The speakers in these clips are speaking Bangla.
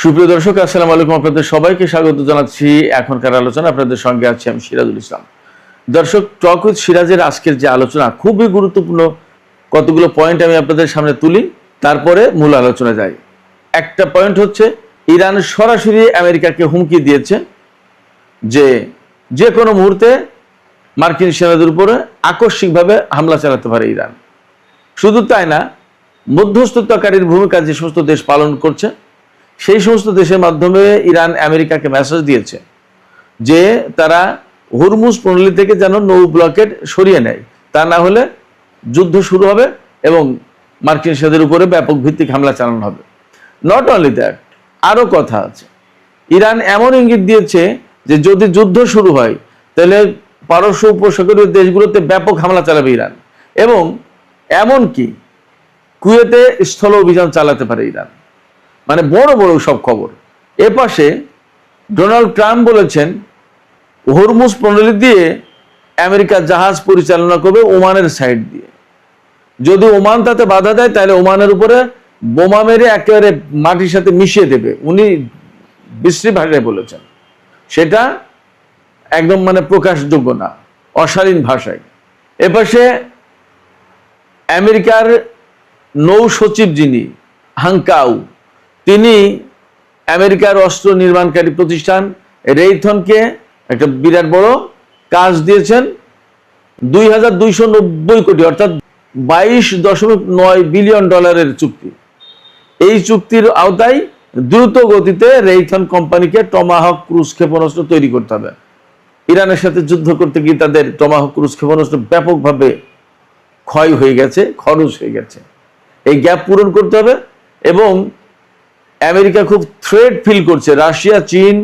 সুপ্রিয় দর্শক, আসসালামু আলাইকুম। আপনাদের সবাইকে স্বাগত জানাচ্ছি এখনকার আলোচনা। আপনাদের সঙ্গে আছি আমি সিরাজুল ইসলাম। দর্শক, টক উইথ সিরাজের আজকের যে আলোচনা খুবই গুরুত্বপূর্ণ। কতগুলো পয়েন্ট আমি আপনাদের সামনে তুলি, তারপরে মূল আলোচনা যাই। একটা পয়েন্ট হচ্ছে, ইরান সরাসরি আমেরিকাকে হুমকি দিয়েছে যে কোনো মুহূর্তে মার্কিন সেনাদের উপরে আকস্মিকভাবে হামলা চালাতে পারে ইরান। শুধু তাই না, মধ্যস্থতাকারীর ভূমিকা যে সমস্ত দেশ পালন করছে সেই সমস্ত দেশের মাধ্যমে ইরান আমেরিকাকে মেসেজ দিয়েছে যে তারা হরমুজ প্রণালী থেকে যেন নৌ ব্লকেট সরিয়ে নেয়, তা না হলে যুদ্ধ শুরু হবে এবং মার্কিন সেনাদের উপরে ব্যাপক ভিত্তিক হামলা চালানো হবে। নট অনলি দ্যাট, আরও কথা আছে। ইরান এমন ইঙ্গিত দিয়েছে যে যদি যুদ্ধ শুরু হয় তাহলে পারস্য উপসাগরীয় দেশগুলোতে ব্যাপক হামলা চালাবে ইরান, এবং এমনকি কুয়েতে স্থল অভিযান চালাতে পারে ইরান। মানে বড় বড় সব খবর। এ পাশে ডোনাল্ড ট্রাম্প বলেছেন হরমুজ প্রণালী দিয়ে আমেরিকা জাহাজ পরিচালনা করবে ওমানের সাইড দিয়ে। যদি ওমান তাতে বাধা দেয় তাহলে ওমানের উপরে বোমা মেরে একেবারে মাটির সাথে মিশিয়ে দেবে, উনি বিশ্রী ভাষায় বলেছেন। সেটা একদম প্রকাশযোগ্য না, অশালীন ভাষায়। এপাশে আমেরিকার নৌ সচিব যিনি হাংকাউ, তিনি আমেরিকার অস্ত্র নির্মাণকারী প্রতিষ্ঠান রেইথনকে একটা বিরাট বড় কাজ দিয়েছেন। 2290 কোটি অর্থাৎ $22.9 বিলিয়ন চুক্তি। এই চুক্তির আওতায় দ্রুত গতিতে রেইথন কোম্পানিকে টমাহক ক্রুজ ক্ষেপণাস্ত্র তৈরি করতে হবে। ইরানের সাথে যুদ্ধ করতে গিয়ে তাদের টমাহক ক্রুজ ক্ষেপণাস্ত্র ব্যাপকভাবে ক্ষয় হয়ে গেছে, খরচ হয়ে গেছে। এই গ্যাপ পূরণ করতে হবে। এবং আমেরিকা খুব থ্রেট ফিল করছে রাশিয়া, চীন,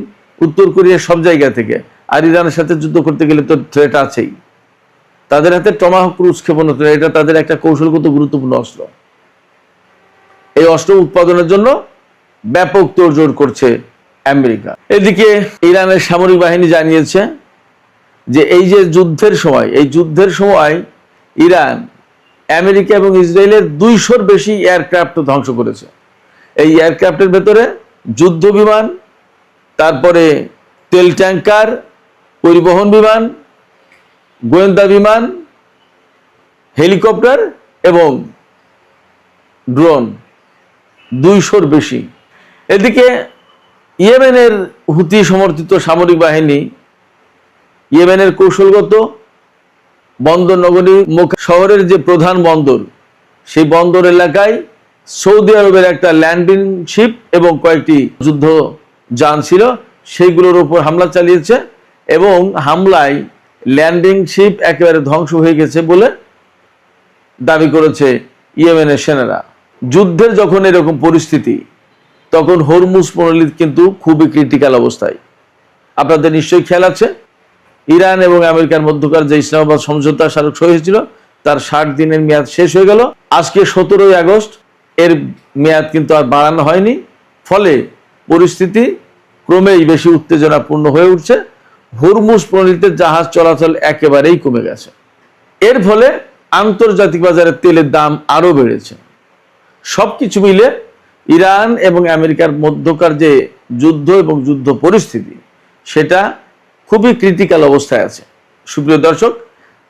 উত্তর কোরিয়া সব জায়গা থেকে। আর ইরানের সাথে যুদ্ধ করতে গেলে তো থ্রেট আছেই। তাদের হাতে টমাহক ক্রুজ ক্ষেপণাস্ত্র, এটা তাদের একটা কৌশলগত গুরুত্বপূর্ণ অস্ত্র। এই অস্ত্র উৎপাদনের জন্য ব্যাপক তোড়জোড় করছে আমেরিকা। এদিকে ইরানের সামরিক বাহিনী জানিয়েছে যে এই যে যুদ্ধের সময় ইরান আমেরিকা এবং ইসরায়েলের 200-র বেশি এয়ারক্রাফট ধ্বংস করেছে। এই এয়ারক্রাফটের ভেতরে যুদ্ধ বিমান, তারপরে তেল ট্যাঙ্কার, পরিবহন বিমান, গোয়েন্দা বিমান, হেলিকপ্টার এবং ড্রোন, 200-র বেশি। এদিকে ইয়েমেনের হুতি সমর্থিত সামরিক বাহিনী ইয়েমেনের কৌশলগত বন্দর নগরী মোকা শহরের যে প্রধান বন্দর, সেই বন্দর এলাকায় সৌদি আরবের একটা ল্যান্ডিং শিপ এবং কয়েকটি যুদ্ধ যান ছিল, সেইগুলোর উপর হামলা চালিয়েছে এবং হামলায় ল্যান্ডিং শিপ একেবারে ধ্বংস হয়ে গেছে বলে দাবি করেছে ইয়েমেনের সেনারা। যুদ্ধের যখন এরকম পরিস্থিতি, তখন হরমুজ প্রণালী কিন্তু খুবই ক্রিটিক্যাল অবস্থায়। আপনাদের নিশ্চয়ই খেয়াল আছে, ইরান এবং আমেরিকার মধ্যকার যে ইসলামাবাদ সমঝোতা স্মারক সই হয়েছিল তার 60 দিনের মেয়াদ শেষ হয়ে গেল। আজকে 17 আগস্ট, এর মেয়াদ কিন্তু আর বাড়ানো হয়নি। ফলে পরিস্থিতি ক্রমেই বেশি উত্তেজনাপূর্ণ হয়ে উঠছে। হরমুজ প্রণালীতে জাহাজ চলাচল একেবারেই কমে গেছে। এর ফলে আন্তর্জাতিক বাজারে তেলের দাম আরো বেড়েছে। সবকিছু মিলে ইরান এবং আমেরিকার মধ্যকার যে যুদ্ধ এবং যুদ্ধ পরিস্থিতি, সেটা খুবই ক্রিটিক্যাল অবস্থায় আছে। সুপ্রিয় দর্শক,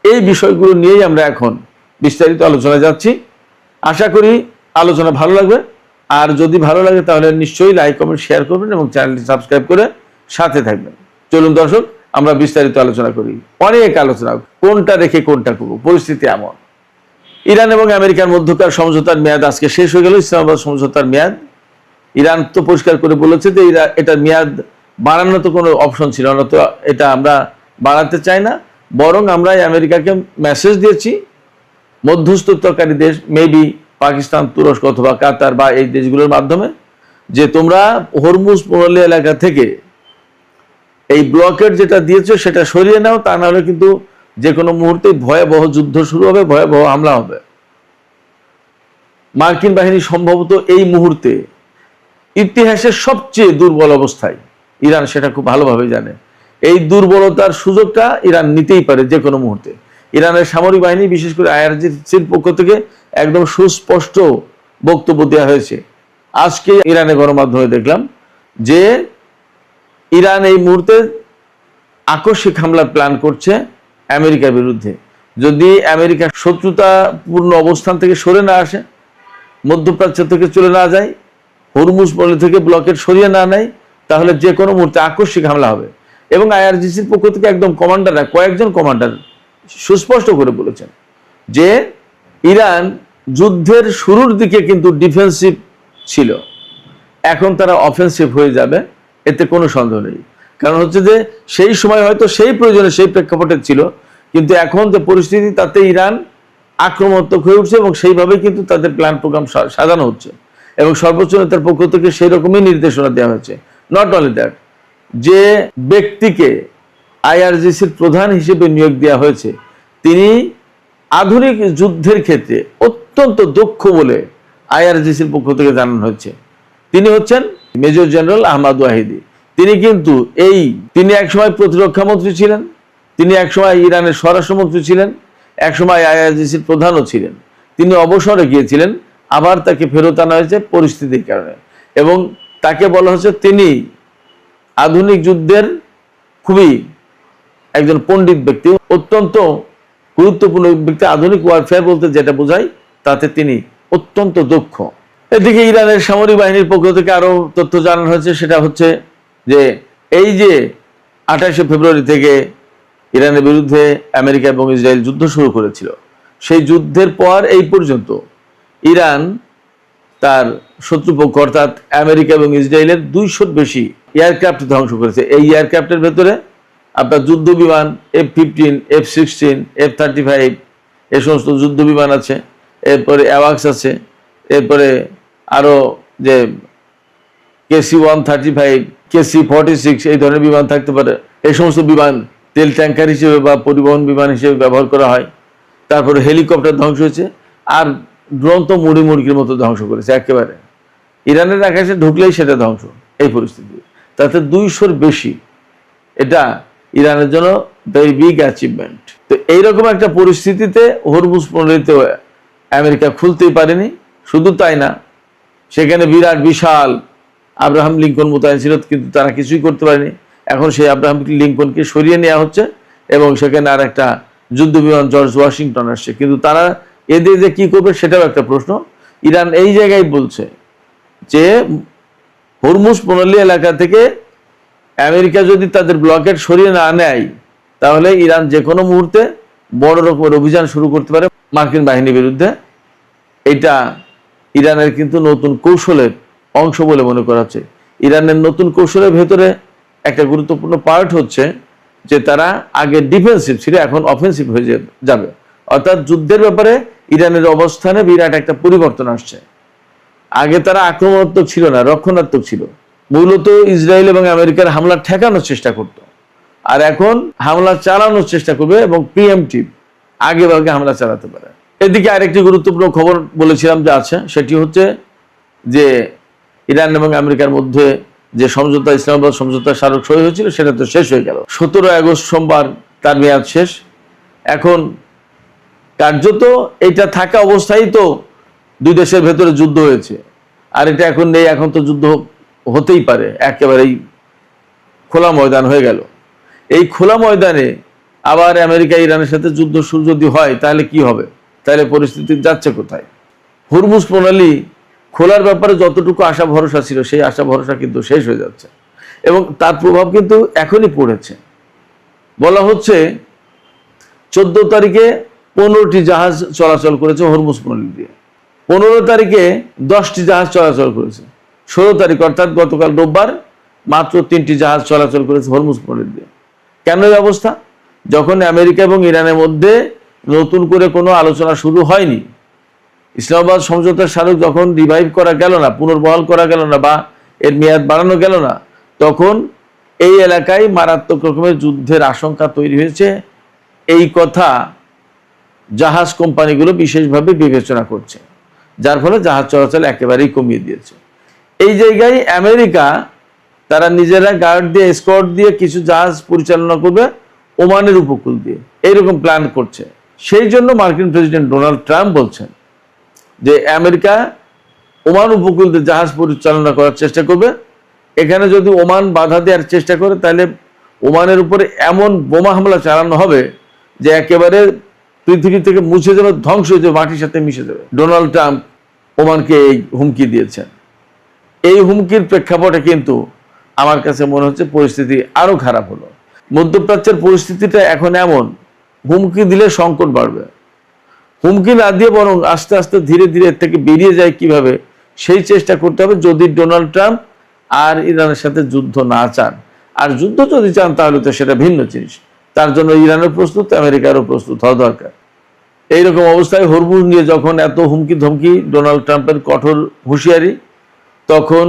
এই বিষয়গুলো নিয়েই আমরা এখন বিস্তারিত আলোচনা যাচ্ছি। আশা করি আলোচনা ভালো লাগবে। আর যদি ভালো লাগে তাহলে নিশ্চয়ই লাইক, কমেন্ট, শেয়ার করবেন এবং চ্যানেলটি সাবস্ক্রাইব করে সাথে থাকবেন। চলুন দর্শক, আমরা বিস্তারিত আলোচনা করি। অনেক আলোচনা, কোনটা রেখে কোনটা করব, পরিস্থিতি এমন। ইরান এবং আমেরিকার মধ্যকার সমঝোতার মেয়াদ আজকে শেষ হয়ে গেল। ইসলামাবাদ সমঝোতার মেয়াদ, ইরান তো পরিষ্কার করে বলেছে যে এটার মেয়াদ বাড়ানোর তো কোনো অপশন ছিল না, তো এটা আমরা বাড়াতে চাই না। বরং আমরা আমেরিকাকে মেসেজ দিয়েছি, মধ্যস্থতাকারী দেশ মেবি পাকিস্তান, তুরস্ক অথবা কাতার বা এই দেশগুলোর মাধ্যমে, যে তোমরা হরমুজ প্রণালী এলাকা থেকে এই ব্লকেট যেটা দিয়েছো সেটা সরিয়ে নাও, তা না হলে কিন্তু যে কোনো মুহূর্তে ভয়াবহ যুদ্ধ শুরু হবে, ভয়াবহ হামলা হবে। মার্কিন বাহিনী সম্ভবত এই মুহূর্তে ইতিহাসের সবচেয়ে দুর্বল অবস্থায়, ইরান সেটা খুব ভালোভাবে জানে। এই দুর্বলতার সুযোগটা ইরান নিতেই পারে যে কোনো মুহূর্তে। ইরানের সামরিক বাহিনী, বিশেষ করে আইআরজিসির পক্ষ থেকে একদম সুস্পষ্ট বক্তব্য দেওয়া হয়েছে। আজকে ইরানের গণমাধ্যমে দেখলাম যে ইরান এই মুহূর্তে আকস্মিক হামলার প্ল্যান করছে আমেরিকার বিরুদ্ধে। যদি আমেরিকা শত্রুতাপূর্ণ অবস্থান থেকে সরে না আসে, মধ্যপ্রাচ্য থেকে চলে না যায়, হরমুজ পল্লী থেকে ব্লকেট সরিয়ে না নেয়, তাহলে যে কোনো মুহূর্তে আকস্মিক হামলা হবে। এবং আইআরজিসির পক্ষ থেকে একদম কমান্ডাররা, কয়েকজন কমান্ডার সুস্পষ্ট করে বলেছেন যে ইরান যুদ্ধের শুরুর দিকে কিন্তু ডিফেন্সিভ ছিল, এখন তারা অফেন্সিভ হয়ে যাবে, এতে কোনো সন্দেহ নেই। কারণ হচ্ছে যে সেই সময় হয়তো সেই প্রয়োজনে সেই প্রেক্ষাপটে ছিল, কিন্তু এখন যে পরিস্থিতি তাতে ইরান আক্রমণাত্মক হয়ে উঠছে এবং সেইভাবেই কিন্তু তাদের প্ল্যান প্রোগ্রাম সাজানো হচ্ছে এবং সর্বোচ্চ নেতার পক্ষ থেকে সেই রকমই নির্দেশনা দেওয়া হয়েছে। নট অনলি দ্যাট, যে ব্যক্তিকে আইআরজিসির প্রধান হিসেবে নিয়োগ দেওয়া হয়েছে তিনি আধুনিক যুদ্ধের ক্ষেত্রে অত্যন্ত দক্ষ বলে আইআরজিসির পক্ষ থেকে জানানো হয়েছে। তিনি হচ্ছেন মেজর জেনারেল আহমদ ওয়াহিদি। তিনি একসময় প্রতিরক্ষা মন্ত্রী ছিলেন, তিনি একসময় ইরানের স্বরাষ্ট্রমন্ত্রী ছিলেন, একসময় আইআরজিসির প্রধানও ছিলেন। তিনি অবসরে গিয়েছিলেন, আবার তাকে ফেরত আনা হয়েছে পরিস্থিতির কারণে, এবং তাকে বলা হচ্ছে তিনি আধুনিক যুদ্ধের খুবই একজন পণ্ডিত ব্যক্তি, অত্যন্ত গুরুত্বপূর্ণ ব্যক্তি। আধুনিক ওয়ারফেয়ার বলতে যেটা বোঝায় তাতে তিনি অত্যন্ত দক্ষ। এদিকে ইরানের সামরিক বাহিনীর পক্ষ থেকে আরো তথ্য জানানো হয়েছে, সেটা হচ্ছে যে এই যে 28শে ফেব্রুয়ারি থেকে ইরানের বিরুদ্ধে আমেরিকা এবং ইসরায়েল যুদ্ধ শুরু করেছিল, সেই যুদ্ধের পর এই পর্যন্ত ইরান তার শত্রুপক্ষ অর্থাৎ আমেরিকা এবং ইসরায়েলের 200-র বেশি এয়ারক্রাফট ধ্বংস করেছে। এই এয়ারক্রাফটের ভেতরে আপনার যুদ্ধ বিমান F-15, F-16, F-35 এই সমস্ত যুদ্ধ বিমান আছে, এরপরে অ্যাওয়াক্স আছে, এরপরে আরো যে KC-135, KC-46 এই ধরনের বিমান থাকতে পারে। এই সমস্ত বিমান তেল ট্যাঙ্কার হিসেবে বা পরিবহন বিমান হিসেবে ব্যবহার করা হয়। তারপরে হেলিকপ্টার ধ্বংস হয়েছে, আর ড্রোন তো মুড়ি মুরগির মতো ধ্বংস করেছে একেবারে। ইরানের আকাশে ঢুকলেই সেটা ধ্বংস। এই পরিস্থিতি তাতে 200-র বেশি, এটা ইরানের জন্য ভেরি বিগ অ্যাচিভমেন্ট। তো এইরকম একটা পরিস্থিতিতে হরমুজ প্রণালীতে আমেরিকা খুলতেই পারেনি। শুধু তাই না, সেখানে বিরাট বিশাল আব্রাহাম লিঙ্কন মোতায়েন ছিল, কিন্তু তারা কিছুই করতে পারেনি। এখন সেই আব্রাহাম লিঙ্কনকে সরিয়ে নেওয়া হচ্ছে এবং সেখানে আর একটা যুদ্ধ বিমান জর্জ ওয়াশিংটন আসছে, কিন্তু তারা এদের যে কি করবে সেটাও একটা প্রশ্ন। ইরান এই জায়গায় বলছে যে হরমুজ প্রণালী এলাকা থেকে আমেরিকা যদি তাদের ব্লকেট সরিয়ে না নেয়, তাহলে ইরান যে কোনো মুহূর্তে বড় রকমের অভিযান শুরু করতে পারে মার্কিন বাহিনীর বিরুদ্ধে। এটা ইরানের কিন্তু নতুন কৌশলের অংশ বলে মনে করা হচ্ছে। ইরানের নতুন কৌশলের ভেতরে একটা গুরুত্বপূর্ণ পার্ট হচ্ছে যে তারা আগে ডিফেন্সিভ ছিল, এখন অফেন্সিভ হয়ে যাবে। অর্থাৎ যুদ্ধের ব্যাপারে ইরানের অবস্থানে বিরাট একটা পরিবর্তন আসছে। আগে তারা আক্রমণাত্মক ছিল না, রক্ষণাত্মক ছিল, মূলত ইসরায়েল এবং আমেরিকার হামলা ঠেকানোর চেষ্টা করত, আর এখন হামলা চালানোর চেষ্টা করবে এবং প্রিএমটিভ আগে ভাগে হামলা চালাতে পারে। এদিকে আরেকটি গুরুত্বপূর্ণ খবর বলেছিলাম যে আছে, সেটি হচ্ছে যে ইরান এবং আমেরিকার মধ্যে যে সমঝোতা, ইসলামাবাদ সমঝোতা স্মারক সই হয়েছিল, সেটা তো শেষ হয়ে গেল। 17 আগস্ট সোমবার তার মেয়াদ শেষ। এখন কার্যত এটা থাকা অবস্থায় তো দুই দেশের ভেতরে যুদ্ধ হয়েছে, আর এটা এখন নেই। এখন তো যুদ্ধ হতেই পারে, একেবারেই খোলা ময়দান হয়ে গেল। এই খোলা ময়দানে আবার আমেরিকা ইরানের সাথে যুদ্ধ শুরু যদি হয়, তাহলে কি হবে? তাহলে পরিস্থিতি যাচ্ছে কোথায়? হরমুজ প্রণালী খোলার ব্যাপারে যতটুকু আশা ভরসা ছিল, সেই আশা ভরসা কিন্তু শেষ হয়ে যাচ্ছে এবং তার প্রভাব কিন্তু এখনই পড়েছে। বলা হচ্ছে 14 তারিখে 15টি জাহাজ চলাচল করেছে হরমুজ প্রণালী দিয়ে, 15 তারিখে 10টি জাহাজ চলাচল করেছে, 16 তারিখ অর্থাৎ গতকাল রোববার মাত্র 3টি জাহাজ চলাচল করেছে হরমুজ প্রণালী দিয়ে। কেন এই অবস্থা? যখন আমেরিকা এবং ইরানের মধ্যে নতুন করে কোনো আলোচনা শুরু হয়নি, ইসলামাবাদ সমঝোতার স্মারক যখন রিভাইভ করা গেল না, পুনর্বহাল করা গেল না, বা এর মেয়াদ বাড়ানো গেল না, তখন এই এলাকায় মারাত্মক রকমের যুদ্ধের আশঙ্কা তৈরি হয়েছে। এই কথা জাহাজ কোম্পানিগুলো বিশেষভাবে বিবেচনা করছে, যার ফলে জাহাজ চলাচল একেবারেই কমিয়ে দিয়েছে। এই জায়গায় আমেরিকা তারা নিজেরা গার্ড দিয়ে, স্কোয়াড দিয়ে কিছু জাহাজ পরিচালনা করবে ওমানের উপকূল দিয়ে, এইরকম প্ল্যান করছে। সেই জন্য মার্কিন প্রেসিডেন্ট ডোনাল্ড ট্রাম্প বলছেন যে আমেরিকা ওমান উপকূল দিয়ে জাহাজ পরিচালনা করার চেষ্টা করবে এখানে যদি ওমান বাধা দেওয়ার চেষ্টা করে তাহলে ওমানের উপরে এমন বোমা হামলা চালানো হবে যে একেবারে পৃথিবী থেকে মুছে যাবে, ধ্বংস হয়ে যাবে, মাটির সাথে মিশে যাবে। ডোনাল্ড ট্রাম্প ওমানকে এই হুমকি দিয়েছেন। এই হুমকির প্রেক্ষাপটে কিন্তু আমার কাছে মনে হচ্ছে পরিস্থিতি আরো খারাপ হলো। মধ্যপ্রাচ্যের পরিস্থিতিটা এখন এমন, হুমকি দিলে সংকট বাড়বে, হুমকি না দিয়ে বরং আস্তে আস্তে ধীরে ধীরে এর থেকে বেরিয়ে যায় কিভাবে সেই চেষ্টা করতে হবে, যদি ডোনাল্ড ট্রাম্প আর ইরানের সাথে যুদ্ধ না চান। আর যুদ্ধ যদি চান তাহলে তো সেটা ভিন্ন জিনিস, তার জন্য ইরানের প্রস্তুত, আমেরিকারও প্রস্তুত হওয়া দরকার। এইরকম অবস্থায় হরমুজ নিয়ে যখন এত হুমকি ধমকি, ডোনাল্ড ট্রাম্পের কঠোর হুঁশিয়ারি, তখন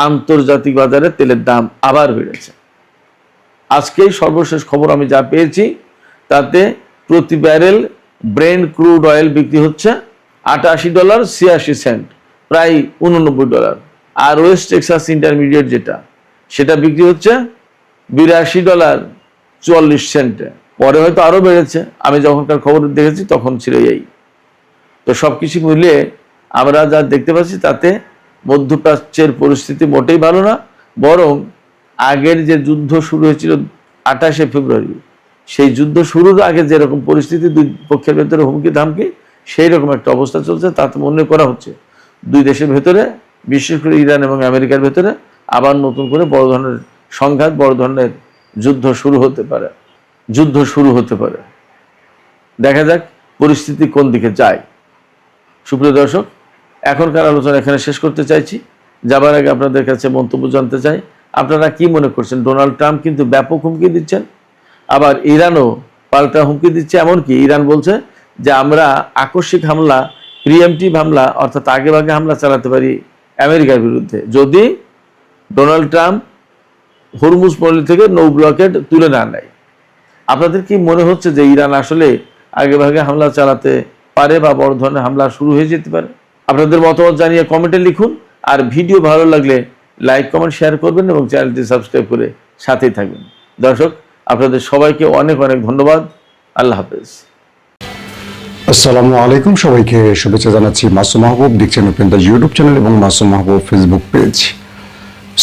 আন্তর্জাতিক বাজারে তেলের দাম আবার বেড়েছে। আজকেই সর্বশেষ খবর আমি যা পেয়েছি তাতে প্রতি ব্যারেল ব্রেন্ট ক্রুড অয়েল বিক্রি হচ্ছে $88.86, প্রায় $89। আর ওয়েস্ট টেক্সাস ইন্টারমিডিয়েট যেটা, সেটা বিক্রি হচ্ছে $82.44। পরে হয়তো আরো বেড়েছে, আমি যখনকার খবর দেখেছি তখন ছিল এই। তো সবকিছু মিলিয়ে আমরা যা দেখতে পাচ্ছি তাতে মধ্যপ্রাচ্যের পরিস্থিতি মোটেই ভালো না, বরং আগের যে যুদ্ধ শুরু হয়েছিল 28শে ফেব্রুয়ারি, সেই যুদ্ধ শুরুর আগে যেরকম পরিস্থিতি, দুই পক্ষের ভেতরে হুমকি ধামকি, সেই রকম একটা অবস্থা চলছে। তাতে মনে করা হচ্ছে দুই দেশের ভেতরে, বিশেষ করে ইরান এবং আমেরিকার ভেতরে আবার নতুন করে বড় ধরনের সংঘাত, বড় ধরনের যুদ্ধ শুরু হতে পারে। দেখা যাক পরিস্থিতি কোন দিকে যায়। সুপ্রিয় দর্শক, এখনকার আলোচনা এখানে শেষ করতে চাইছি। যাবার আগে আপনাদের কাছে মন্তব্য জানতে চাই, আপনারা কি মনে করছেন? ডোনাল্ড ট্রাম্প কিন্তু ব্যাপক হুমকি দিচ্ছেন, আবার ইরানও পাল্টা হুমকি দিচ্ছে। এমনকি ইরান বলছে যে আমরা আকস্মিক হামলা, প্রিএমটিভ হামলা, অর্থাৎ আগে ভাগে হামলা চালাতে পারি আমেরিকার বিরুদ্ধে, যদি ডোনাল্ড ট্রাম্প হরমুজ পল্লী থেকে নৌ ব্লকেড তুলে না নেয়। আপনাদের কি মনে হচ্ছে যে ইরান আসলে আগে ভাগে হামলা চালাতে পারে বা বড় ধরনের হামলা শুরু হয়ে যেতে পারে? আপনাদের মতামত জানিয়ে কমেন্টে লিখুন। আর ভিডিও ভালো লাগলে লাইক, কমেন্ট, শেয়ার করবেন এবং চ্যানেলটি সাবস্ক্রাইব করে সাথেই থাকবেন। দর্শক, আপনাদের সবাইকে অনেক অনেক ধন্যবাদ। আল্লাহ হাফেজ। আসসালামু আলাইকুম, সবাইকে শুভেচ্ছা জানাচ্ছি। মাসুম মাহবুব, দেখছেন ওপেন দ্য ইউটিউব চ্যানেল এবং মাসুম মাহবুব ফেসবুক পেজ।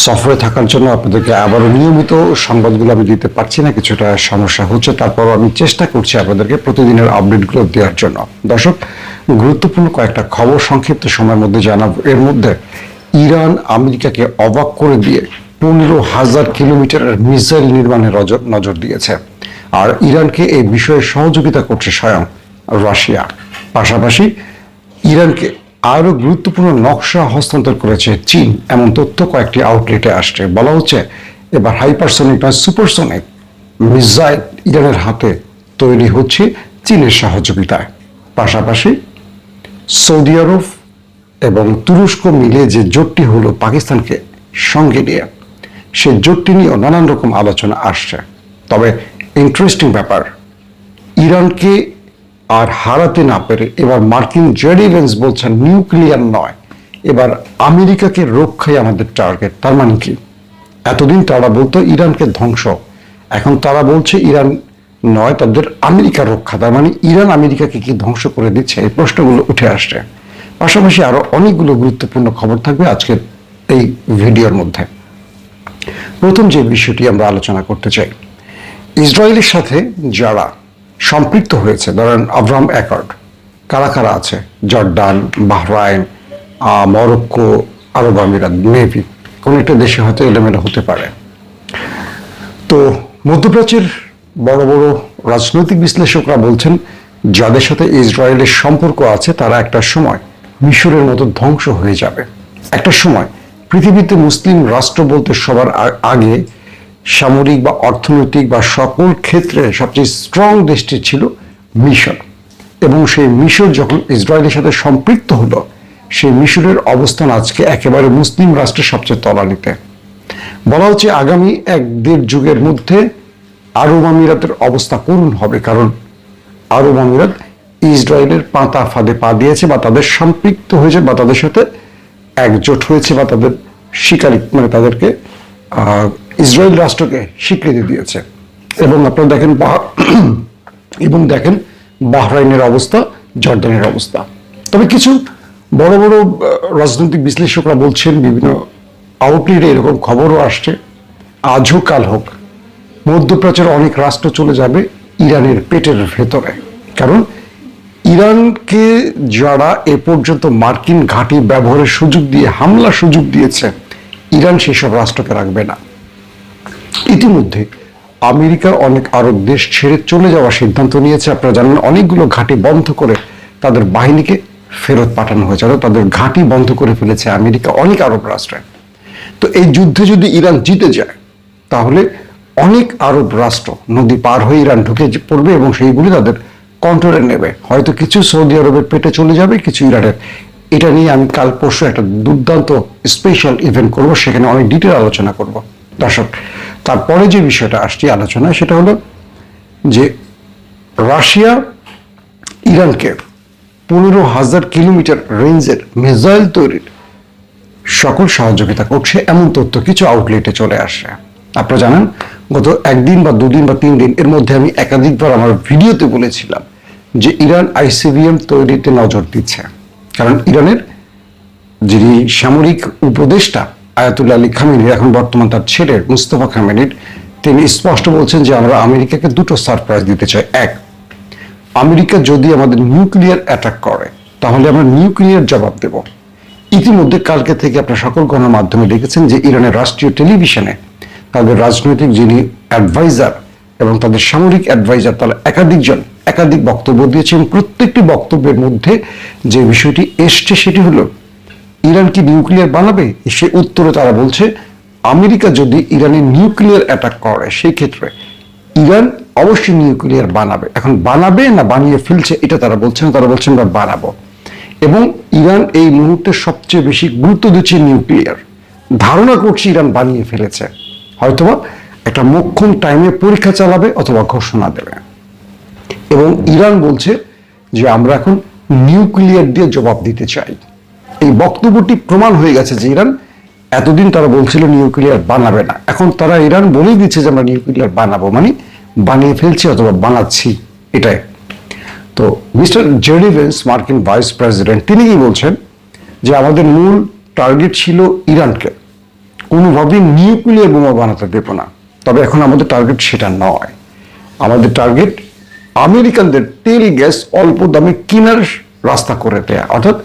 সফরে থাকার জন্য আপনাদেরকে আবারও নিয়মিত সংবাদগুলো আমি দিতে পারছি না, কিছুটা সমস্যা হচ্ছে, তারপরও আমি চেষ্টা করছি আপনাদেরকে প্রতিদিনের আপডেটগুলো দেওয়ার জন্য। দর্শক, গুরুত্বপূর্ণ কয়েকটা খবর সংক্ষিপ্ত সময়ের মধ্যে জানাবো। এর মধ্যে ইরান আমেরিকাকে অবাক করে দিয়ে 15,000 কিলোমিটারের মিসাইল নির্মাণে নজর দিয়েছে। আর ইরানকে এই বিষয়ে সহযোগিতা করছে স্বয়ং রাশিয়া। পাশাপাশি ইরানকে আরো গুরুত্বপূর্ণ নকশা হস্তান্তর করেছে চীন, এমন তথ্য কয়েকটি আউটলেটে আসছে। বলা হচ্ছে এবার হাইপারসনিক নয়, সুপারসনিক মিসাইল ইরানের হাতে তৈরি হচ্ছে চীনের সহযোগিতায়। পাশাপাশি সৌদি আরব এবং তুরস্ক মিলে যে জোটটি হলো পাকিস্তানকে সঙ্গে নিয়ে, সেই জোটটি নিয়েও নানান রকম আলোচনা আসছে। তবে ইন্টারেস্টিং ব্যাপার, ইরানকে আর হারাতে না পেরে এবার মার্কিন জেডি ভেন্স বলছেন নিউক্লিয়ার নয়, এবার আমেরিকাকে রক্ষাই আমাদের টার্গেট। তার মানে কি? এতদিন তারা বলতো ইরানকে ধ্বংস, এখন তারা বলছে ইরান নয়, তাদের আমেরিকা রক্ষা। তার মানে ইরান আমেরিকাকে কি ধ্বংস করে দিচ্ছে? এই প্রশ্নগুলো উঠে আসছে। পাশাপাশি আরো অনেকগুলো গুরুত্বপূর্ণ খবর থাকবে আজকের এই ভিডিওর মধ্যে। প্রথম যে বিষয়টি আমরা আলোচনা করতে চাই, ইসরায়েলের সাথে যারা সম্পৃক্ত হয়েছে, ধরেন আব্রাহাম অ্যাকর্ড, কারা কারা আছে? জর্ডান, বাহরাইন, মরক্কো, আরব আমিরাত, মেবি কোনো একটা দেশে হয়তো এলোমেলো হতে পারে। তো মধ্যপ্রাচ্যের বড় বড় রাজনৈতিক বিশ্লেষকরা বলছেন যাদের সাথে ইসরায়েলের সম্পর্ক আছে তারা একটা সময় মিশরের মতো ধ্বংস হয়ে যাবে। একটা সময় পৃথিবীতে মুসলিম রাষ্ট্র বলতে সবার আগে সামরিক বা অর্থনৈতিক বা সকল ক্ষেত্রে সবচেয়ে স্ট্রং দেশটি ছিল মিশর, এবং সেই মিশর যখন ইসরায়েলের সাথে সম্পৃক্ত হলো, সেই মিশরের অবস্থান আজকে একেবারে মুসলিম রাষ্ট্রের সবচেয়ে তলানিতে। বলা হচ্ছে আগামী 1-1.5 যুগের মধ্যে আরব আমিরাতের অবস্থা করুণ হবে, কারণ আরব আমিরাত ইসরায়েলের পাতা ফাঁদে পা দিয়েছে, বা তাদের সম্পৃক্ত হয়েছে, বা তাদের সাথে একজোট হয়েছে, বা তাদের স্বীকারী মানে তাদেরকে ইসরায়েল রাষ্ট্রকে স্বীকৃতি দিয়েছে। এবং আপনারা দেখেন বাহরাইনের অবস্থা, জর্ডানের অবস্থা। তবে কিছু বড় বড় রাজনৈতিক বিশ্লেষকরা বলছেন, বিভিন্ন আউটলেটে এরকম খবরও আসছে, আজ হোক কাল হোক মধ্যপ্রাচ্যের অনেক রাষ্ট্র চলে যাবে ইরানের পেটের ভেতরে। কারণ ইরানকে যারা এ পর্যন্ত মার্কিন ঘাঁটি ব্যবহারের সুযোগ দিয়ে হামলার সুযোগ দিয়েছে, ইরান সেসব রাষ্ট্রকে রাখবে না। ইতিমধ্যে আমেরিকা অনেক আরব দেশ ছেড়ে চলে যাওয়ার সিদ্ধান্ত নিয়েছে। আপনারা জানেন অনেকগুলো ঘাঁটি বন্ধ করে তাদের বাহিনীকে ফেরত পাঠানো হয়েছে, অর্থাৎ তাদের ঘাঁটি বন্ধ করে ফেলেছে আমেরিকা অনেক আরব রাষ্ট্রে। তো এই যুদ্ধে যদি ইরান জিতে যায় তাহলে অনেক আরব রাষ্ট্র নদী পার হয়ে ইরান ঢুকে পড়বে এবং সেইগুলি তাদের কন্ট্রোলে নেবে। হয়তো কিছু সৌদি আরবের পেটে চলে যাবে, কিছু ইরানের। এটা নিয়ে আমি কাল পরশু একটা দুর্দান্ত স্পেশাল ইভেন্ট করব, সেখানে অনেক ডিটেল আলোচনা করব দর্শক। তারপরে যে বিষয়টা আসছে আলোচনায় সেটা হলো যে রাশিয়া ইরানকে 15,000 কিলোমিটার রেঞ্জের মিসাইল তৈরির সকল সহযোগিতা করছে, এমন তথ্য কিছু আউটলেটে চলে আসে। আপনারা জানেন গত একদিন বা দুদিন বা 3 দিন এর মধ্যে আমি একাধিকবার আমার ভিডিওতে বলেছিলাম যে ইরান আইসিবিএম তৈরিতে নজর দিচ্ছে। কারণ ইরানের যিনি সামরিক উপদেষ্টা আয়াতুল্লাহ আলী খামেনি, এখন বর্তমান তার ছেলে মুস্তফা খামেনির, তিনি স্পষ্ট বলছেন যে আমরা আমেরিকাকে দুটো সারপ্রাইজ দিতে চাই। এক, আমেরিকা যদি আমাদের নিউক্লিয়ার অ্যাটাক করে তাহলে আমরা নিউক্লিয়ার জবাব দেব। ইতিমধ্যে কালকে থেকে আপনারা সকল গণমাধ্যমে দেখেছেন যে ইরানের রাষ্ট্রীয় টেলিভিশনে তাদের রাজনৈতিক যিনি অ্যাডভাইজার এবং তাদের সামরিক অ্যাডভাইজার, তারা একাধিক বক্তব্য দিয়েছেন। প্রত্যেকটি বক্তব্যের মধ্যে যে বিষয়টি এসছে সেটি হলো ইরান কি নিউক্লিয়ার বানাবে। সে উত্তরে তারা বলছে আমেরিকা যদি ইরানের নিউক্লিয়ার অ্যাটাক করে সেই ক্ষেত্রে ইরান অবশ্যই নিউক্লিয়ার বানাবে। এখন বানাবে না বানিয়ে ফেলছে এটা তারা বলছেন, তারা বলছেন আমরা বানাবো। এবং ইরান এই মুহূর্তে সবচেয়ে বেশি গুরুত্ব দিচ্ছে নিউক্লিয়ার। ধারণা করছে ইরান বানিয়ে ফেলেছে, হয়তোবা একটা মোক্ষম টাইমে পরীক্ষা চালাবে অথবা ঘোষণা দেবে। এবং ইরান বলছে যে আমরা এখন নিউক্লিয়ার দিয়ে জবাব দিতে চাই। এই বক্তব্যটি প্রমাণ হয়ে গেছে যে ইরান এতদিন তারা বলছিল নিউক্লিয়ার বানাবে না, এখন তারা ইরান বলেই দিচ্ছে যে আমরা নিউক্লিয়ার বানাবো, মানে বানিয়ে ফেলছি অথবা বানাচ্ছি এটাই। তো মিস্টার জেডি ভেন্স, মার্কিন ভাইস প্রেসিডেন্ট, তিনি কি বলছেন যে আমাদের মূল টার্গেট ছিল ইরানকে কোনোভাবেই নিউক্লিয়ার বোমা বানাতে দেব না। তবে এখন আমাদের টার্গেট সেটা নয়, আমাদের টার্গেট আমেরিকানদের তেল গ্যাস অল্প দামে কেনার রাস্তা করে দেয়া, অর্থাৎ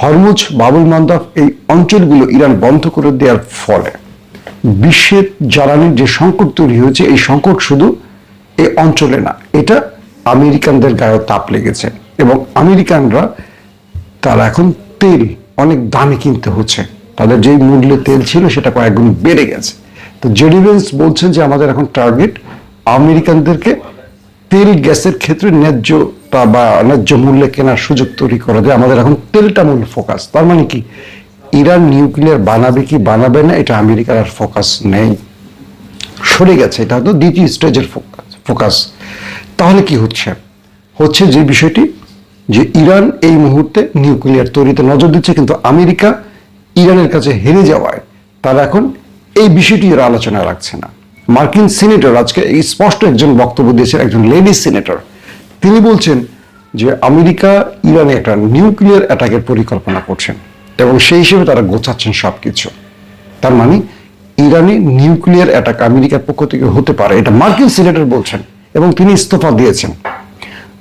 হরমুজ, বাবুল মান্দাব এই অঞ্চলগুলো ইরান বন্ধ করে দেওয়ার ফলে বিশ্বের জ্বালানির যে সংকট তৈরি হয়েছে, এই সংকট শুধু এই অঞ্চলে না, এটা আমেরিকানদের গায়ে তাপ লেগেছে এবং আমেরিকানরা তারা এখন তেল অনেক দামে কিনতে হচ্ছে। তাদের যেই মূল্যে তেল ছিল সেটা কয়েকগুণ বেড়ে গেছে। তো জেডি ভেন্স বলছেন যে আমাদের এখন টার্গেট আমেরিকানদেরকে তেল গ্যাসের ক্ষেত্রে ন্যায্যতা বা ন্যায্য মূল্যে কেনার সুযোগ তৈরি করা যায়। আমাদের এখন তেলটা মূল ফোকাস। তার মানে কি ইরান নিউক্লিয়ার বানাবে কি বানাবে না এটা আমেরিকার আর ফোকাস নেই, সরে গেছে। এটা হয়তো দ্বিতীয় স্টেজের ফোকাস। তাহলে কি হচ্ছে যে বিষয়টি যে ইরান এই মুহূর্তে নিউক্লিয়ার তৈরিতে নজর দিচ্ছে, কিন্তু আমেরিকা ইরানের কাছে হেরে যাওয়ায় তারা এখন এই বিষয়টি এরা আলোচনা রাখছে না। মার্কিন সিনেটর আজকে এই স্পষ্ট একজন বক্তব্য দিয়েছেন, একজন লেডি সিনেটর, তিনি বলছেন যে আমেরিকা ইরানে একটা নিউক্লিয়ার অ্যাটাকের পরিকল্পনা করছেন এবং সেই হিসেবে তারা গোছাচ্ছেন সবকিছু। তার মানে ইরানে নিউক্লিয়ার অ্যাটাক আমেরিকার পক্ষ থেকে হতে পারে, এটা মার্কিন সিনেটর বলছেন এবং তিনি ইস্তফা দিয়েছেন।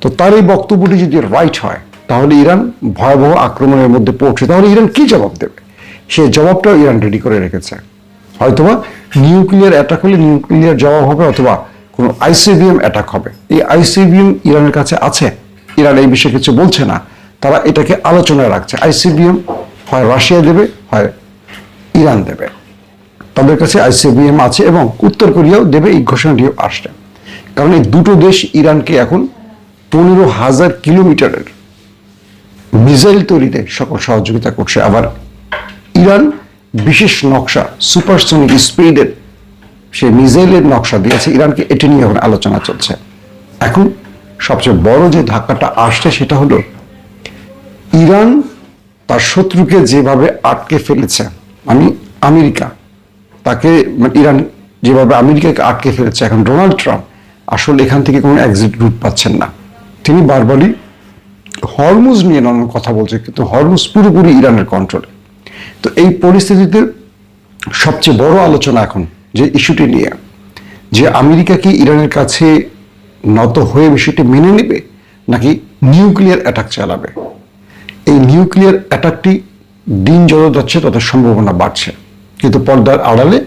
তো তার এই বক্তব্যটি যদি রাইট হয় তাহলে ইরান ভয়াবহ আক্রমণের মধ্যে পড়ছে। তাহলে ইরান কি জবাব দেবে সেই জবাবটাও ইরান রেডি করে রেখেছে। হয়তোবা নিউক্লিয়ার অ্যাটাক হলে নিউক্লিয়ার জবাব হবে অথবা কোনো আইসিবিএম অ্যাটাক হবে। এই আইসিবিএম ইরানের কাছে আছে, ইরান এই বিষয়ে কিছু বলছে না, তারা এটাকে আলোচনায় রাখছে। আইসিবিএম হয় রাশিয়া দেবে হয় ইরান দেবে, তাদের কাছে আইসিবিএম আছে এবং উত্তর কোরিয়াও দেবে, এই ঘোষণাটিও আসছে। কারণ এই দুটো দেশ ইরানকে এখন 15,000 কিলোমিটারের মিসাইল তৈরিতে সকল সহযোগিতা করছে। আবার ইরান বিশেষ নকশা সুপারসনিক স্পিডের সেই মিসাইলের নকশা দিয়েছে ইরানকে, এটি নিয়ে এখন আলোচনা চলছে। এখন সবচেয়ে বড় যে ধাক্কাটা আসছে সেটা হলো ইরান তার শত্রুকে যেভাবে আটকে ফেলেছে, আমেরিকা তাকে, ইরান যেভাবে আমেরিকাকে আটকে ফেলেছে, এখন ডোনাল্ড ট্রাম্প আসলে এখান থেকে কোনো এক্সিট রুট পাচ্ছেন না। তিনি বারবারই হরমুজ নিয়ে নানান কথা বলছে, কিন্তু হরমুজ পুরোপুরি ইরানের কন্ট্রোলে। তো এই পরিস্থিতিতে সবচেয়ে বড় আলোচনা এখন যে ইস্যুটি নিয়ে, যে আমেরিকা কি ইরানের কাছে নত হয়ে বিষয়টি মেনে নেবে নাকি নিউক্লিয়ার অ্যাটাক চালাবে। এই নিউক্লিয়ার অ্যাটাকটি দিন যত যাচ্ছে তত সম্ভাবনা বাড়ছে, কিন্তু পর্দার আড়ালে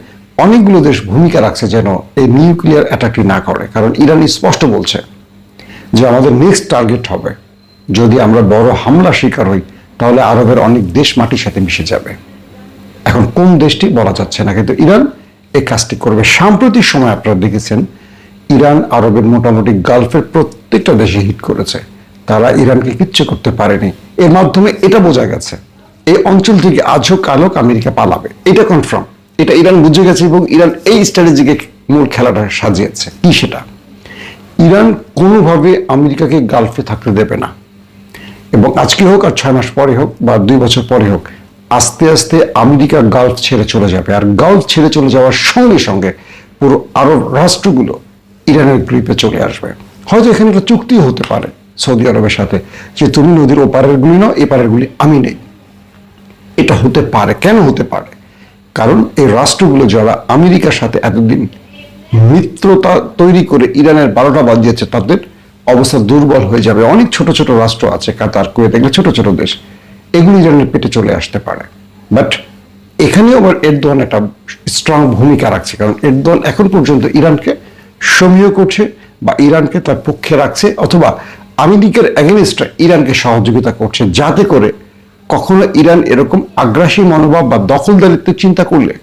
অনেকগুলো দেশ ভূমিকা রাখছে যেন এই নিউক্লিয়ার অ্যাটাকটি না করে। কারণ ইরান স্পষ্ট বলছে যে আমাদের নেক্সট টার্গেট হবে, যদি আমরা বড় হামলা শিকার হই তাহলে আরবের অনেক দেশ মাটির সাথে মিশে যাবে। এখন কোন দেশটি বলা যাচ্ছে না, কিন্তু ইরান এই কাজটি করবে। সাম্প্রতিক সময় আপনারা দেখেছেন ইরান আরবের মোটামুটি গালফের প্রত্যেকটা দেশে হিট করেছে, তারা ইরানকে কিচ্ছু করতে পারেনি। এর মাধ্যমে এটা বোঝা গেছে এই অঞ্চল থেকে আজ হোক কাল হোক আমেরিকা পালাবে, এটা কনফার্ম। এটা ইরান বুঝে গেছে এবং ইরান এই স্ট্র্যাটেজিকে মূল খেলাটা সাজিয়েছে। কি সেটা? ইরান কোনোভাবে আমেরিকাকে গালফে থাকতে দেবে না, এবং আজকে হোক আর 6 মাস পরে হোক বা 2 বছর পরে হোক, আস্তে আস্তে আমেরিকা গালফ ছেড়ে চলে যাবে। আর গালফ ছেড়ে চলে যাওয়ার সঙ্গে সঙ্গে পুরো আরব রাষ্ট্রগুলো ইরানের গ্রিপে চলে আসবে। হয়তো এখানে একটা চুক্তি হতে পারে সৌদি আরবের সাথে, যে তুমি নদীর ওপারের গুলি নাও, এপারের গুলি আমি নেই। এটা হতে পারে। কেন হতে পারে? কারণ এই রাষ্ট্রগুলো যারা আমেরিকার সাথে এতদিন মিত্রতা তৈরি করে ইরানের 12টা বাজিয়েছে, তাদের অবস্থা দুর্বল হয়ে যাবে। অনেক ছোট ছোট রাষ্ট্র আছে, কাতার, কুয়েত, এগুলো ছোট ছোট দেশ, এগুলি ইরানের পেটে চলে আসতে পারে। বাট এখানেও আবার এরদোয়ান একটা স্ট্রং ভূমিকা রাখছে, কারণ এরদোয়ান এখন পর্যন্ত ইরানকে সমীহ করছে বা ইরানকে তার পক্ষে রাখছে, অথবা আমেরিকার এগেনস্টে ইরানকে সহযোগিতা করছে, যাতে করে কখনো ইরান এরকম আগ্রাসী মনোভাব বা দখলদারিত্বের চিন্তা করলে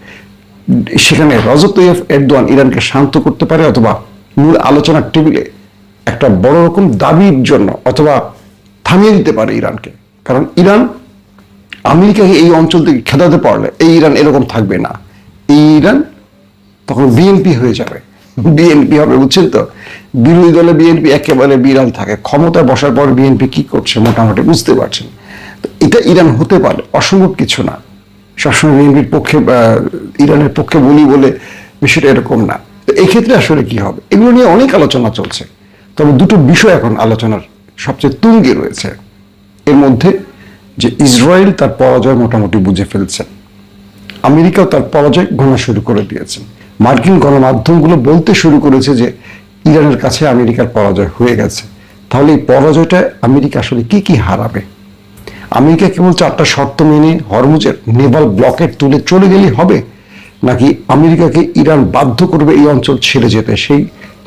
সেখানে রজব তৈয়ব এরদোয়ান ইরানকে শান্ত করতে পারে, অথবা মূল আলোচনার টেবিলে একটা বড় রকম দাবির জন্য অথবা থামিয়ে দিতে পারে ইরানকে। কারণ ইরান আমেরিকাকে এই অঞ্চল থেকে খেদাতে পারলে এই ইরান এরকম থাকবে না। এই ইরান তখন বিএনপি হয়ে যাবে, বিএনপি হবে, বুঝছেন তো? বিরোধী দলে বিএনপি একেবারে বিড়াল থাকে, ক্ষমতায় বসার পর বিএনপি কি করছে মোটামুটি বুঝতে পারছেন। তো এটা ইরান হতে পারে, অসম্ভব কিছু না। সবসময় বিএনপির পক্ষে ইরানের পক্ষে বলি বলে বিষয়টা এরকম না। তো এই ক্ষেত্রে আসলে কি হবে, এগুলো নিয়ে অনেক আলোচনা চলছে। তবে দুটো বিষয় এখন আলোচনার সবচেয়ে তুঙ্গে রয়েছে। এর মধ্যে যে ইসরায়েল তার পরাজয় মোটামুটি বুঝে ফেলছে, আমেরিকাও তার পরাজয় গোনা শুরু করে দিয়েছে। মার্কিন গণমাধ্যমগুলো বলতে শুরু করেছে যে ইরানের কাছে আমেরিকার পরাজয় হয়ে গেছে। তাহলে এই পরাজয়টা আমেরিকা আসলে কি কি হারাবে? আমেরিকা কেবল 4টা শর্ত মেনে হরমুজের নেভাল ব্লকেট তুলে চলে গেলেই হবে, নাকি আমেরিকাকে ইরান বাধ্য করবে এই অঞ্চল ছেড়ে যেতে? সেই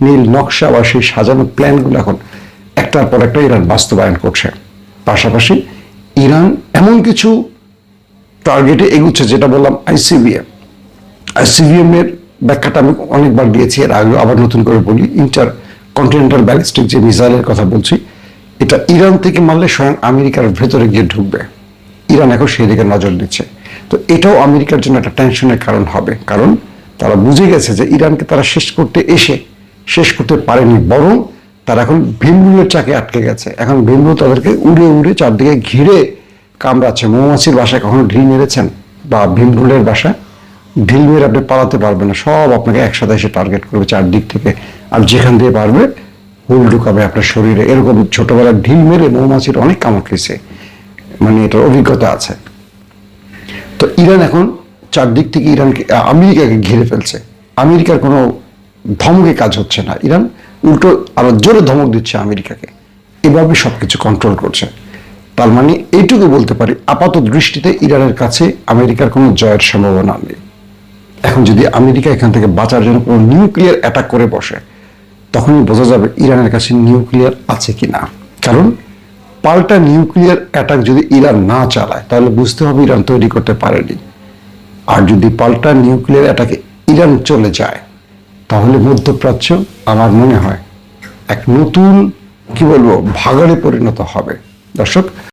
নীল নকশা বা সেই সাজানো প্ল্যানগুলো এখন একটার পর একটা ইরান বাস্তবায়ন করছে। পাশাপাশি ইরান এমন কিছু টার্গেটে এগুচ্ছে, যেটা বললাম আইসিবিএম এর ব্যাখ্যাটা আমি অনেকবার দিয়েছি, এর আগে আবার নতুন করে বলি। ইন্টার কন্টিনেন্টাল ব্যালিস্টিক যে মিসাইলের কথা বলছি, এটা ইরান থেকে মারলে স্বয়ং আমেরিকার ভেতরে গিয়ে ঢুকবে। ইরান এখন সেই দিকে নজর দিচ্ছে। তো এটাও আমেরিকার জন্য একটা টেনশনের কারণ হবে, কারণ তারা বুঝে গেছে যে ইরানকে তারা শেষ করতে পারেনি, বরং তারা এখন ভীমরুলের চাকে আটকে গেছে। এখন ভীমরুল তাদেরকে উড়ে উড়ে চারদিকে ঘিরে কামড়াচ্ছে। মৌমাছির বাসায় কখনো ঢিল মেরেছেন? বা ভীমরুলের বাসায় ঢিল মেরে আপনি পালাতে পারবেন না, সব আপনাকে একসাথে এসে টার্গেট করবে চারদিক থেকে, আর যেখান দিয়ে পারবে হুল ঢুকাবে আপনার শরীরে। এরকম ছোটবেলায় ঢিল মেরে মৌমাছির অনেক কামড় খেয়েছে, মানে এটার অভিজ্ঞতা আছে। তো ইরান এখন চারদিক থেকে আমেরিকাকে ঘিরে ফেলছে। আমেরিকার কোনো ধমকে কাজ হচ্ছে না, ইরান উল্টো আরো জোরে ধমক দিচ্ছে আমেরিকাকে। এভাবে সবকিছু কন্ট্রোল করছে। তার মানে এইটুকু বলতে পারি, আপাত দৃষ্টিতে ইরানের কাছে আমেরিকার কোনো জয়ের সম্ভাবনা নেই। এখন যদি আমেরিকা এখান থেকে বাঁচার জন্য কোনো নিউক্লিয়ার অ্যাটাক করে বসে, তখনই বোঝা যাবে ইরানের কাছে নিউক্লিয়ার আছে কিনা। কারণ পাল্টা নিউক্লিয়ার অ্যাটাক যদি ইরান না চালায়, তাহলে বুঝতে হবে ইরান তৈরি করতে পারেনি। আর যদি পাল্টা নিউক্লিয়ার অ্যাটাকে ইরান চলে যায়, তাহলে মধ্যপ্রাচ্য আমার মনে হয় এক নতুন ভাগাড়ে পরিণত হবে। দর্শক,